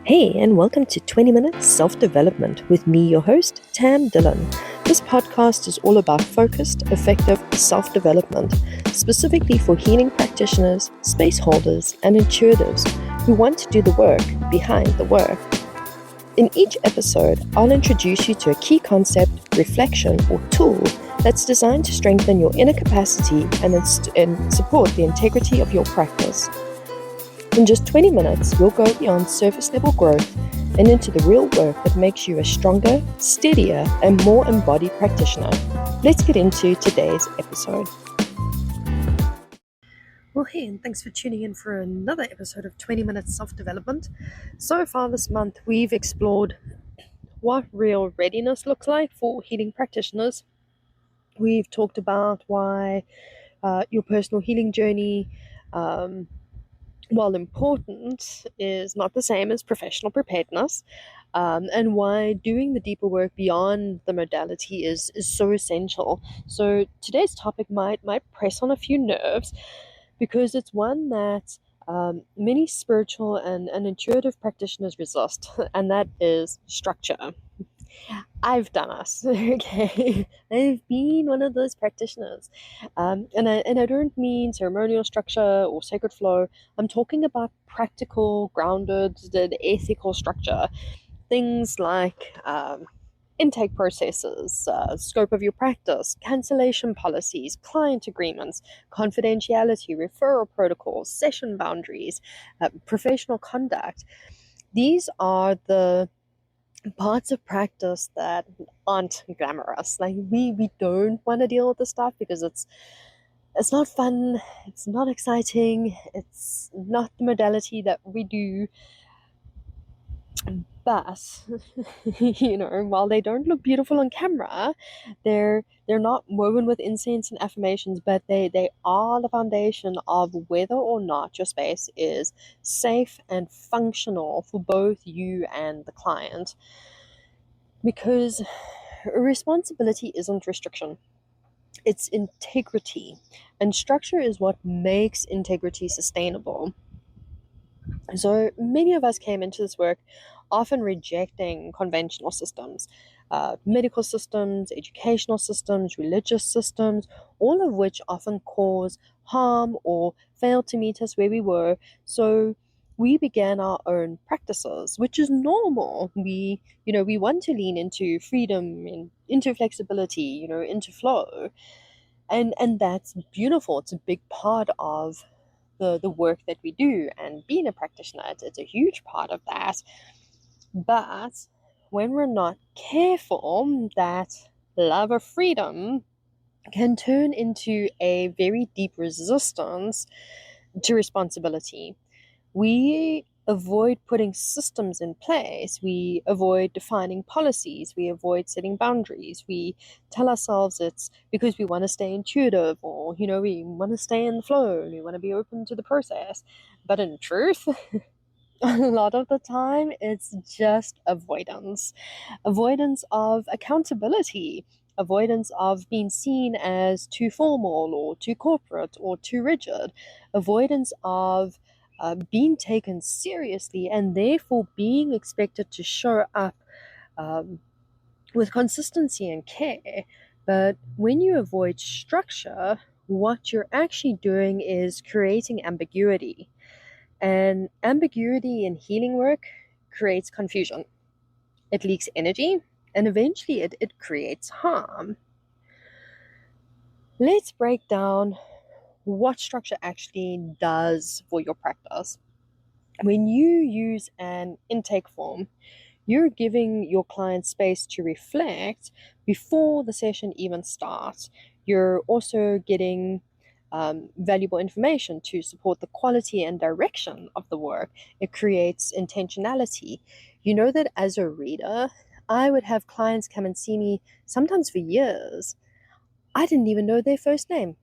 Hey, and welcome to 20 Minutes Self-Development with me, your host, Tam Dillon. This podcast is all about focused, effective self-development, specifically for healing practitioners, space holders, and intuitives who want to do the work behind the work. In each episode, I'll introduce you to a key concept, reflection, or tool that's designed to strengthen your inner capacity and support the integrity of your practice. In just 20 minutes, we'll go beyond surface level growth and into the real work that makes you a stronger, steadier, and more embodied practitioner. Let's get into today's episode. Well, hey, and thanks for tuning in for another episode of 20 Minutes Self-Development. So far this month, we've explored what real readiness looks like for healing practitioners. We've talked about why your personal healing journey, while important, is not the same as professional preparedness, and why doing the deeper work beyond the modality is so essential. So today's topic might press on a few nerves because it's one that many spiritual and intuitive practitioners resist, and that is structure. I've done us, okay? I've been one of those practitioners. And I don't mean ceremonial structure or sacred flow. I'm talking about practical, grounded, ethical structure. Things like intake processes, scope of your practice, cancellation policies, client agreements, confidentiality, referral protocols, session boundaries, professional conduct. These are the parts of practice that aren't glamorous. Like we don't want to deal with this stuff because it's not fun, it's not exciting, it's not the modality that we do. But while they don't look beautiful on camera, they're not woven with incense and affirmations, but they are the foundation of whether or not your space is safe and functional for both you and the client. Because responsibility isn't restriction, it's integrity. And structure is what makes integrity sustainable. So many of us came into this work often rejecting conventional systems, medical systems, educational systems, religious systems, all of which often cause harm or fail to meet us where we were. So we began our own practices, which is normal. We want to lean into freedom and into flexibility, into flow. And that's beautiful. It's a big part of the work that we do, and being a practitioner, it's a huge part of that. But when we're not careful, that love of freedom can turn into a very deep resistance to responsibility. We avoid putting systems in place. We avoid defining policies. We avoid setting boundaries. We tell ourselves it's because we want to stay intuitive, or, we want to stay in the flow and we want to be open to the process. But in truth, a lot of the time, it's just avoidance of accountability, avoidance of being seen as too formal or too corporate or too rigid, avoidance of being taken seriously and therefore being expected to show up with consistency and care. But when you avoid structure, what you're actually doing is creating ambiguity. And ambiguity in healing work creates confusion. It leaks energy, and eventually it creates harm. Let's break down what structure actually does for your practice. When you use an intake form, you're giving your client space to reflect before the session even starts. You're also getting valuable information to support the quality and direction of the work. It creates intentionality. You know that as a reader, I would have clients come and see me sometimes for years. I didn't even know their first name.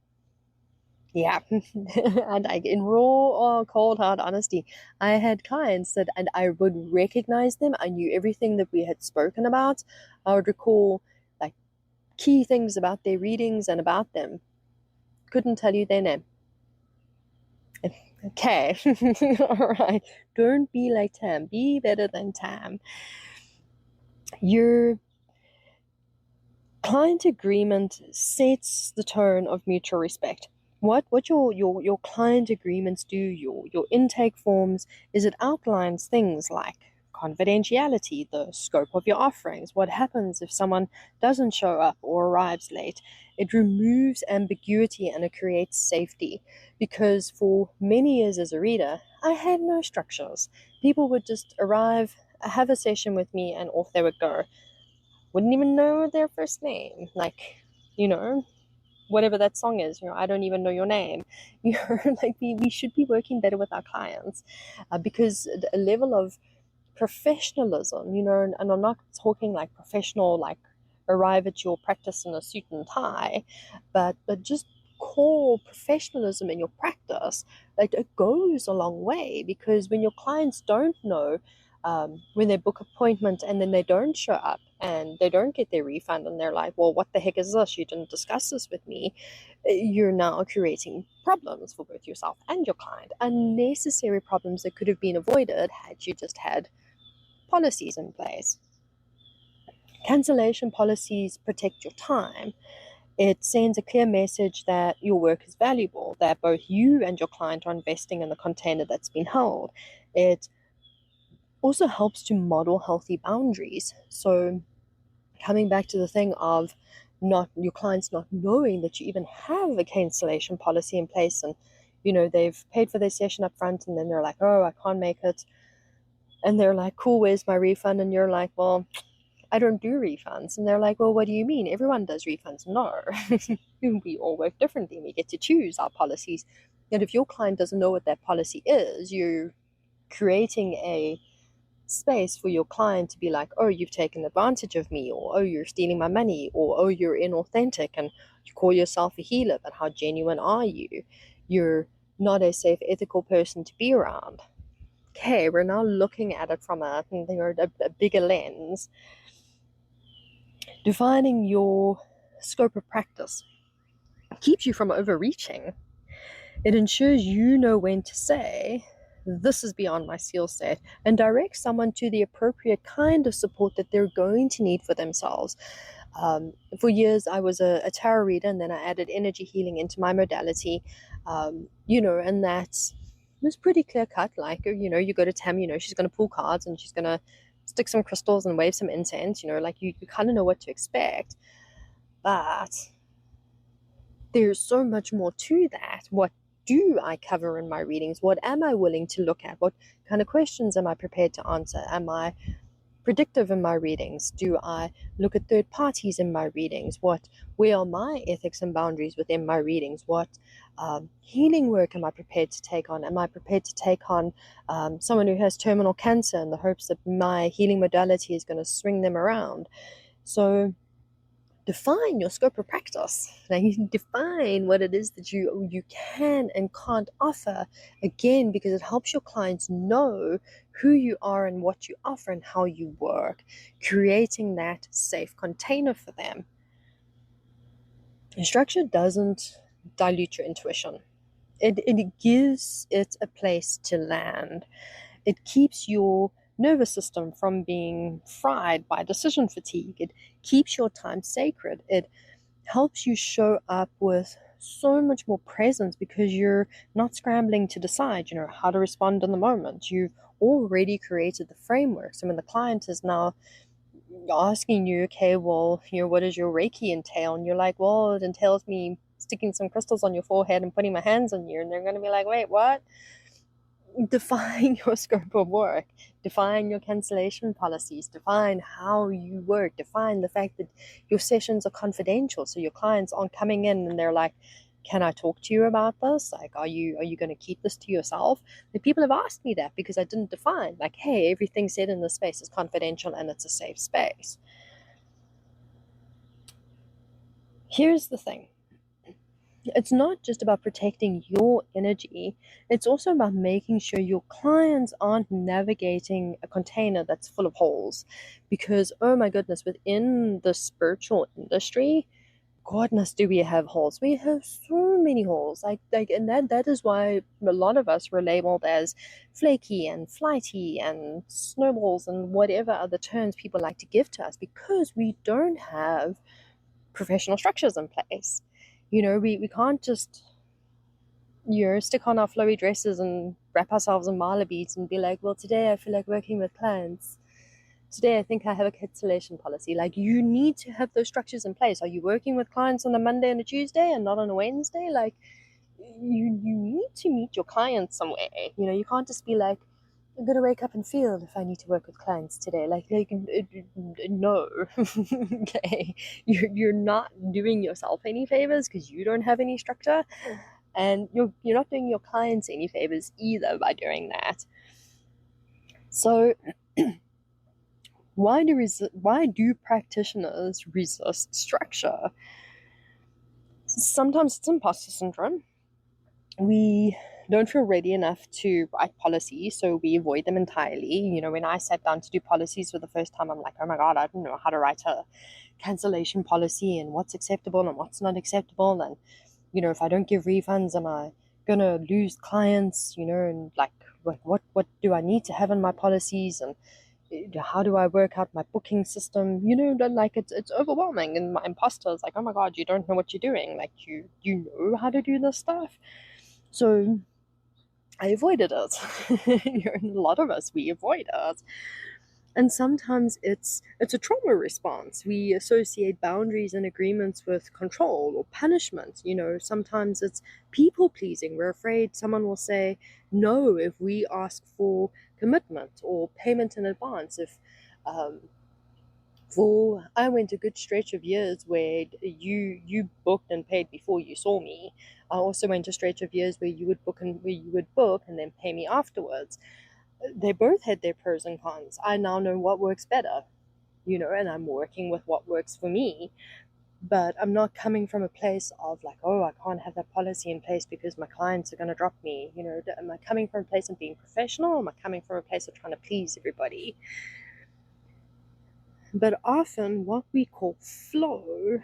Yeah, and in raw or cold hard honesty, I had clients and I would recognize them. I knew everything that we had spoken about. I would recall like key things about their readings and about them. Couldn't tell you their name. Okay. All right. Don't be like Tam. Be better than Tam. Your client agreement sets the tone of mutual respect. What your client agreements do, your intake forms, is it outlines things like confidentiality, the scope of your offerings, what happens if someone doesn't show up or arrives late. It removes ambiguity and it creates safety, because for many years as a reader, I had no structures. People would just arrive, have a session with me, and off they would go. Wouldn't even know their first name. Like, you know, whatever that song is, I don't even know your name. Like we should be working better with our clients, because a level of professionalism, and I'm not talking like professional, like arrive at your practice in a suit and tie, but just core professionalism in your practice, like it goes a long way. Because when your clients don't know, when they book appointment and then they don't show up and they don't get their refund and they're like, well, what the heck is this? You didn't discuss this with me. You're now creating problems for both yourself and your client, unnecessary problems that could have been avoided had you just had policies in place. Cancellation policies protect your time. It sends a clear message that your work is valuable, that both you and your client are investing in the container that's been held. It also helps to model healthy boundaries. So, coming back to the thing of not your clients not knowing that you even have a cancellation policy in place, and they've paid for their session up front, and then they're like, oh, I can't make it, and they're like, cool, where's my refund? And you're like, well, I don't do refunds. And they're like, well, what do you mean? Everyone does refunds. No. We all work differently. We get to choose our policies. And if your client doesn't know what that policy is, you're creating a space for your client to be like, oh, you've taken advantage of me, or oh, you're stealing my money, or oh, you're inauthentic and you call yourself a healer, but how genuine are you? You're not a safe, ethical person to be around. Okay, we're now looking at it from a bigger lens. Defining your scope of practice keeps you from overreaching. It ensures you know when to say, this is beyond my skill set, and direct someone to the appropriate kind of support that they're going to need for themselves. For years, I was a tarot reader, and then I added energy healing into my modality, and that was pretty clear cut. Like, you go to Tam, she's going to pull cards and she's going to stick some crystals and wave some incense, like you kind of know what to expect. But there's so much more to that. What do I cover in my readings? What am I willing to look at? What kind of questions am I prepared to answer? Am I predictive in my readings? Do I look at third parties in my readings? Where are my ethics and boundaries within my readings? What healing work am I prepared to take on? Am I prepared to take on someone who has terminal cancer in the hopes that my healing modality is going to swing them around? So define your scope of practice. Now you can define what it is that you can and can't offer, again, because it helps your clients know who you are and what you offer and how you work, creating that safe container for them. Structure doesn't dilute your intuition. It gives it a place to land. It keeps your nervous system from being fried by decision fatigue. It keeps your time sacred. It helps you show up with so much more presence, because you're not scrambling to decide, how to respond in the moment. You've already created the framework. So when the client is now asking you, okay, well, what does your Reiki entail? And you're like, well, it entails me sticking some crystals on your forehead and putting my hands on you. And they're going to be like, wait, what? Define your scope of work, define your cancellation policies, define how you work, define the fact that your sessions are confidential, so your clients aren't coming in and they're like, can I talk to you about this? Like, are you going to keep this to yourself? The people have asked me that because I didn't define, like, hey, everything said in this space is confidential and it's a safe space. Here's the thing. It's not just about protecting your energy, it's also about making sure your clients aren't navigating a container that's full of holes. Because, oh my goodness, within the spiritual industry, goodness, do we have holes? We have so many holes. And that is why a lot of us were labeled as flaky and flighty and snowballs and whatever other terms people like to give to us, because we don't have professional structures in place. We can't just stick on our flowy dresses and wrap ourselves in mala beads and be like, well, today I feel like working with clients. Today I think I have a cancellation policy. Like, you need to have those structures in place. Are you working with clients on a Monday and a Tuesday and not on a Wednesday? Like, you need to meet your clients somewhere. You can't just be like, I'm gonna wake up and feel if I need to work with clients today. No. Okay, you're not doing yourself any favors because you don't have any structure, and you're not doing your clients any favors either by doing that. So why do practitioners resist structure? Sometimes it's imposter syndrome. We don't feel ready enough to write policies, so we avoid them entirely. When I sat down to do policies for the first time, I'm like, oh my God, I don't know how to write a cancellation policy and what's acceptable and what's not acceptable. And, if I don't give refunds, am I going to lose clients, and like, what do I need to have in my policies? And how do I work out my booking system? Like, it's overwhelming, and my imposter is like, oh my God, you don't know what you're doing. Like, you know how to do this stuff. So I avoided it. A lot of us, we avoid it. And sometimes it's a trauma response. We associate boundaries and agreements with control or punishment. Sometimes it's people pleasing. We're afraid someone will say no if we ask for commitment or payment in advance. I went a good stretch of years where you booked and paid before you saw me. I also went a stretch of years where you would book and then pay me afterwards. They both had their pros and cons. I now know what works better, and I'm working with what works for me. But I'm not coming from a place of like, oh, I can't have that policy in place because my clients are going to drop me. Am I coming from a place of being professional, or am I coming from a place of trying to please everybody? But often what we call flow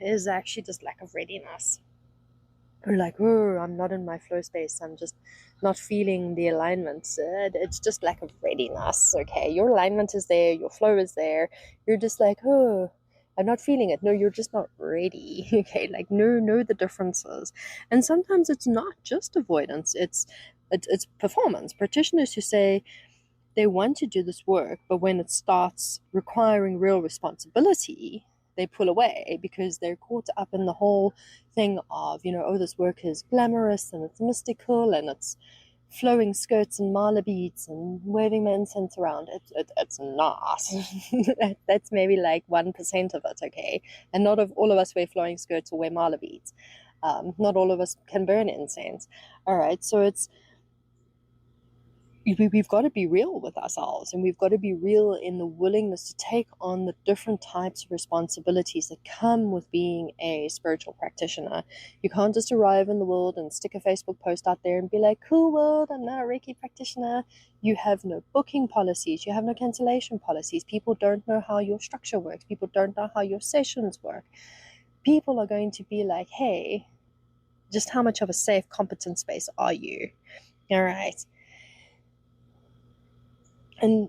is actually just lack of readiness. We're like, oh, I'm not in my flow space. I'm just not feeling the alignment. It's just lack of readiness. Okay, your alignment is there, your flow is there. You're just like, oh, I'm not feeling it. No, you're just not ready. Okay, like, know the differences. And sometimes it's not just avoidance. It's performance. Practitioners who say they want to do this work, but when it starts requiring real responsibility, they pull away because they're caught up in the whole thing of, oh, this work is glamorous and it's mystical and it's flowing skirts and mala beads and waving my incense around. It's not. That's maybe like 1% of it, okay? And not all of us wear flowing skirts or wear mala beads. Not all of us can burn incense. All right, so we've got to be real with ourselves, and we've got to be real in the willingness to take on the different types of responsibilities that come with being a spiritual practitioner. You can't just arrive in the world and stick a Facebook post out there and be like, cool world, I'm now a Reiki practitioner. You have no booking policies, you have no cancellation policies. People don't know how your structure works, people don't know how your sessions work. People are going to be like, hey, just how much of a safe, competent space are you? All right. And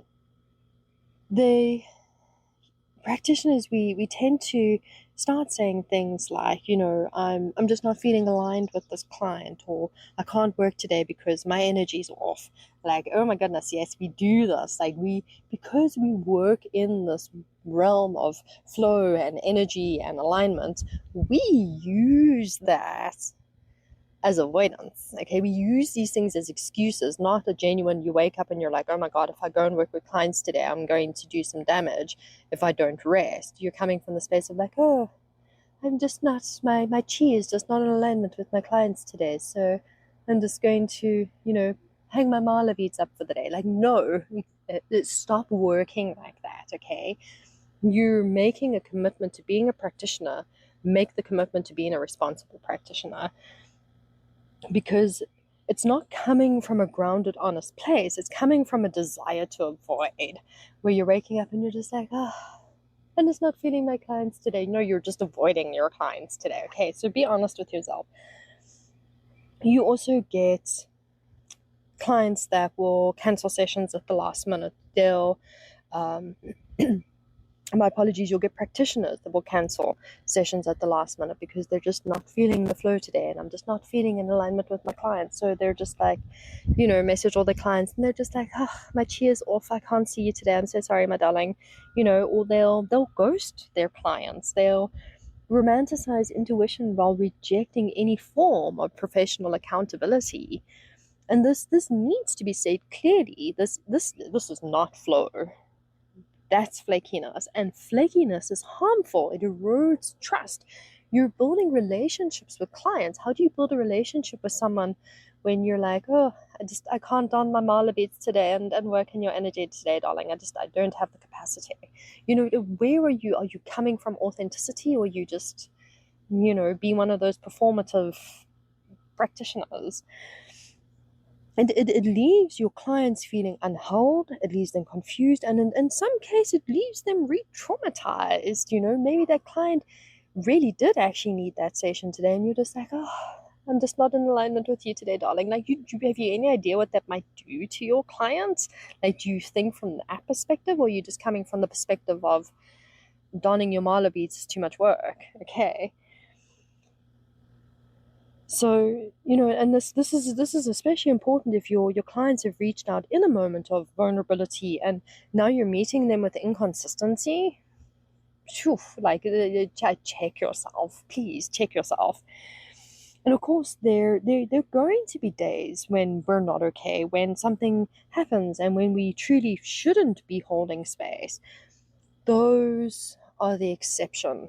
the practitioners, we tend to start saying things like, I'm just not feeling aligned with this client, or I can't work today because my energy's off. Like, oh my goodness, yes, we do this. Like, because we work in this realm of flow and energy and alignment, we use that as avoidance. Okay, we use these things as excuses, not a genuine, you wake up and you're like, oh my God, if I go and work with clients today, I'm going to do some damage if I don't rest. You're coming from the space of like, oh, I'm just not, my chi is just not in alignment with my clients today, so I'm just going to, hang my mala beads up for the day. Like, no, stop working like that, okay? You're making a commitment to being a practitioner. Make the commitment to being a responsible practitioner, because it's not coming from a grounded, honest place. It's coming from a desire to avoid, where you're waking up and you're just like, oh, I'm just not feeling my clients today. No, you're just avoiding your clients today. Okay, so be honest with yourself. You also get clients that will cancel sessions at the last minute. They'll my apologies, you'll get practitioners that will cancel sessions at the last minute because they're just not feeling the flow today, and I'm just not feeling in alignment with my clients. So they're just like, message all the clients, and they're just like, oh, my chi is off, I can't see you today, I'm so sorry, my darling. Or they'll ghost their clients. They'll romanticize intuition while rejecting any form of professional accountability. And this needs to be said clearly. This is not flow. That's flakiness, and flakiness is harmful. It erodes trust. You're building relationships with clients. How do you build a relationship with someone when you're like, oh, I can't don my mala beads today and work in your energy today, darling. I don't have the capacity. Where are you? Are you coming from authenticity, or you just, be one of those performative practitioners? And it leaves your clients feeling unheld, it leaves them confused, and in some case, it leaves them re-traumatized. Maybe that client really did actually need that session today, and you're just like, oh, I'm just not in alignment with you today, darling. Like, have you any idea what that might do to your clients? Like, do you think from that perspective, or are you just coming from the perspective of donning your mala beads is too much work? Okay. So, and this is especially important if your clients have reached out in a moment of vulnerability, and now you're meeting them with inconsistency. Phew, like, check yourself, please check yourself. And of course, there going to be days when we're not okay, when something happens, and when we truly shouldn't be holding space. Those are the exception.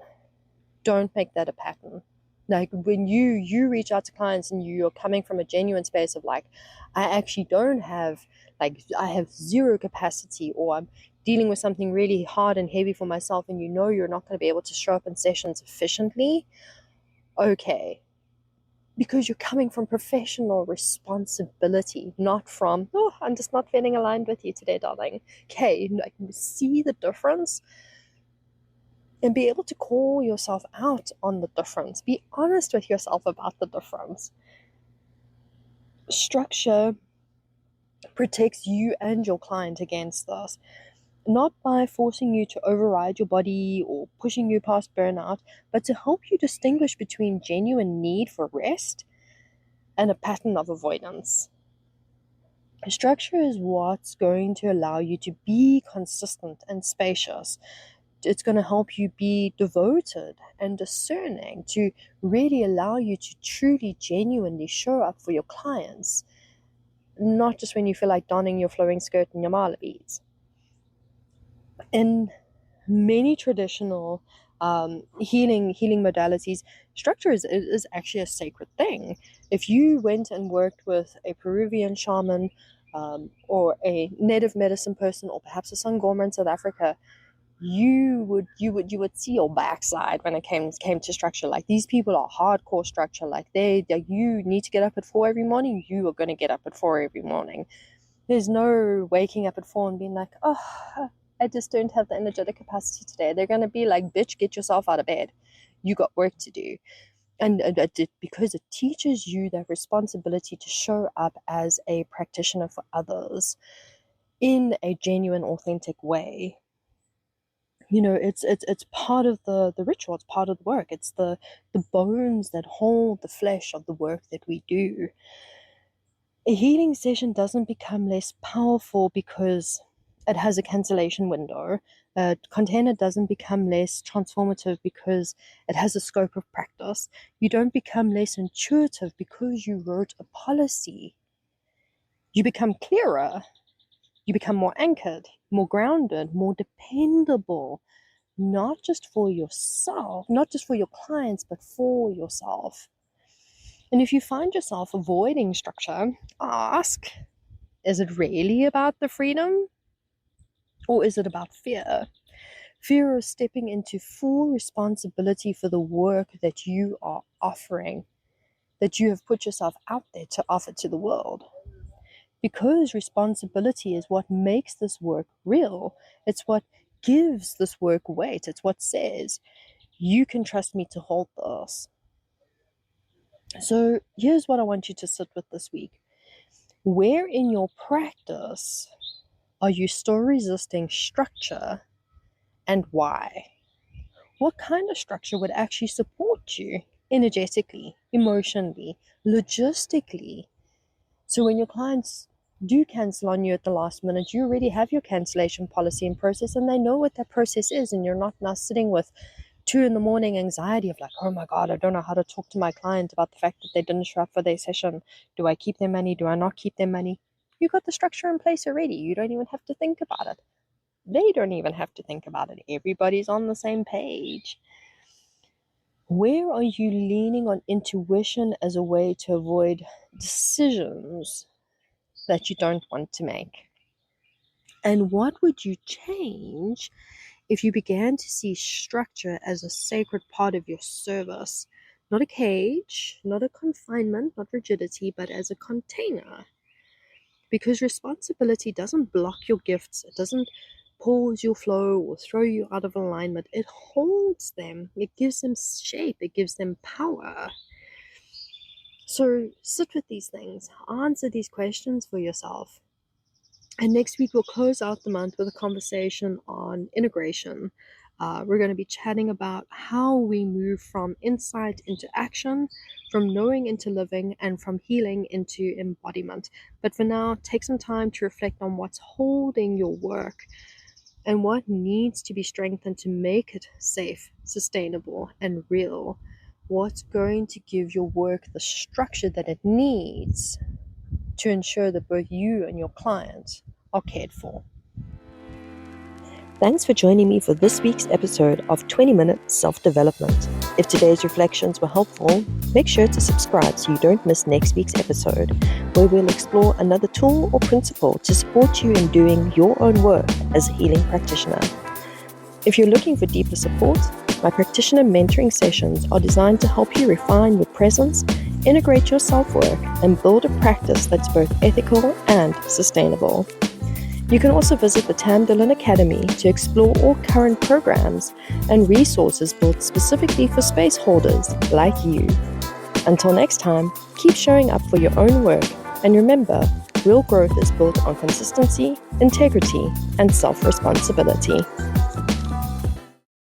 Don't make that a pattern. Like, when you reach out to clients and you're coming from a genuine space of like, I actually don't have, like, I have zero capacity, or I'm dealing with something really hard and heavy for myself, and you're not going to be able to show up in sessions efficiently. Okay, because you're coming from professional responsibility, not from, oh, I'm just not feeling aligned with you today, darling. Okay, like, see the difference and be able to call yourself out on the difference. Be honest with yourself about the difference. Structure protects you and your client against this, not by forcing you to override your body or pushing you past burnout, but to help you distinguish between genuine need for rest and a pattern of avoidance. Structure is what's going to allow you to be consistent and spacious. It's going to help you be devoted and discerning, to really allow you to truly, genuinely show up for your clients, not just when you feel like donning your flowing skirt and your mala beads. In many traditional healing modalities, structure is actually a sacred thing. If you went and worked with a Peruvian shaman, or a native medicine person, or perhaps a Sangoma in South Africa, you would see your backside when it came to structure. Like, these people are hardcore structure. Like, you need to get up at 4 every morning, you are going to get up at 4 every morning. There's no waking up at 4 and being like, oh, I just don't have the energetic capacity today. They're going to be like, bitch, get yourself out of bed, you got work to do. And because it teaches you that responsibility to show up as a practitioner for others in a genuine, authentic way. It's part of the ritual. It's part of the work. It's the bones that hold the flesh of the work that we do. A healing session doesn't become less powerful because it has a cancellation window. A container doesn't become less transformative because it has a scope of practice. You don't become less intuitive because you wrote a policy. You become clearer. You become more anchored, more grounded, more dependable, not just for yourself, not just for your clients, but for yourself. And if you find yourself avoiding structure, ask, is it really about the freedom, or is it about fear? Fear of stepping into full responsibility for the work that you are offering, that you have put yourself out there to offer to the world. Because responsibility is what makes this work real. It's what gives this work weight. It's what says, you can trust me to hold this. So here's what I want you to sit with this week. Where in your practice are you still resisting structure, and why? What kind of structure would actually support you energetically, emotionally, logistically? So when your clients do cancel on you at the last minute, you already have your cancellation policy in process, and they know what that process is, and you're not now sitting with 2 a.m. anxiety of like, oh my God, I don't know how to talk to my client about the fact that they didn't show up for their session. Do I keep their money? Do I not keep their money? You got the structure in place already. You don't even have to think about it. They don't even have to think about it. Everybody's on the same page. Where are you leaning on intuition as a way to avoid decisions that you don't want to make? And what would you change if you began to see structure as a sacred part of your service? Not a cage, not a confinement, not rigidity, but as a container. Because responsibility doesn't block your gifts, it doesn't pause your flow or throw you out of alignment. It holds them, it gives them shape, it gives them power. So sit with these things, answer these questions for yourself. And next week, we'll close out the month with a conversation on integration. We're going to be chatting about how we move from insight into action, from knowing into living, and from healing into embodiment. But for now, take some time to reflect on what's holding your work and what needs to be strengthened to make it safe, sustainable, and real. What's going to give your work the structure that it needs to ensure that both you and your clients are cared for. Thanks for joining me for this week's episode of 20-Minute Self-Development. If today's reflections were helpful, make sure to subscribe so you don't miss next week's episode, where we'll explore another tool or principle to support you in doing your own work as a healing practitioner. If you're looking for deeper support, my practitioner mentoring sessions are designed to help you refine your presence, integrate your self-work, and build a practice that's both ethical and sustainable. You can also visit the Tam Dillon Academy to explore all current programs and resources built specifically for space holders like you. Until next time, keep showing up for your own work, and remember, real growth is built on consistency, integrity, and self-responsibility.